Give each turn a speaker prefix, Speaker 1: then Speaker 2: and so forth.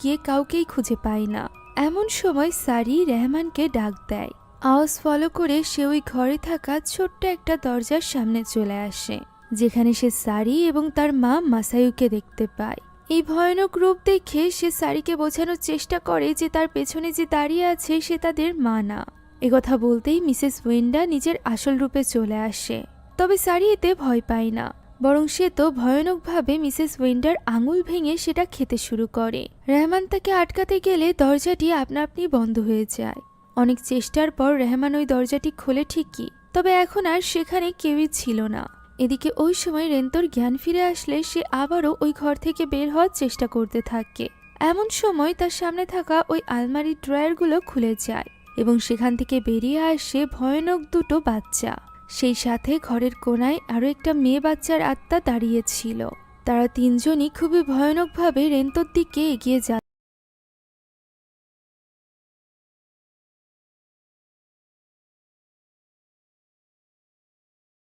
Speaker 1: গিয়ে কাউকেই খুঁজে পায় না। এমন সময় সারি রেহমানকে ডাক দেয়। আওয়াজ ফলো করে সে ওই ঘরে থাকা ছোট্ট একটা দরজার সামনে চলে আসে, যেখানে সে সারি এবং তার মা মাসায়ুকে দেখতে পায়। এই ভয়ানক রূপ দেখে সে সারিকে বোঝানোর চেষ্টা করে যে তার পেছনে যে দাঁড়িয়ে আছে সে তাদের মা না। একথা বলতেই মিসেস ওয়েন্ডা নিজের আসল রূপে চলে আসে। তবে সারি এতে ভয় পায় না, বরং সে তো ভয়ানকভাবে মিসেস ওয়েন্ডার আঙুল ভেঙে সেটা খেতে শুরু করে। রেহমান তাকে আটকাতে গেলে দরজাটি আপনা আপনি বন্ধ হয়ে যায়। অনেক চেষ্টার পর রেহমান ওই দরজাটি খোলে ঠিকই, তবে এখন আর সেখানে কেউই ছিল না। এদিকে ওই সময় রেন্তোর জ্ঞান ফিরে আসলে সে আবারও ওই ঘর থেকে বের হওয়ার চেষ্টা করতে থাকে। এমন সময় তার সামনে থাকা ওই আলমারির ড্রয়ারগুলো খুলে যায় এবং সেখান থেকে বেরিয়ে আসে ভয়ানক দুটো বাচ্চা। সেই সাথে ঘরের কোনায় আরো একটা মেয়ে বাচ্চার আত্মা দাঁড়িয়েছিল। তারা তিনজনই খুবই ভয়ানকভাবে রেন্তোর দিকে এগিয়ে যায়।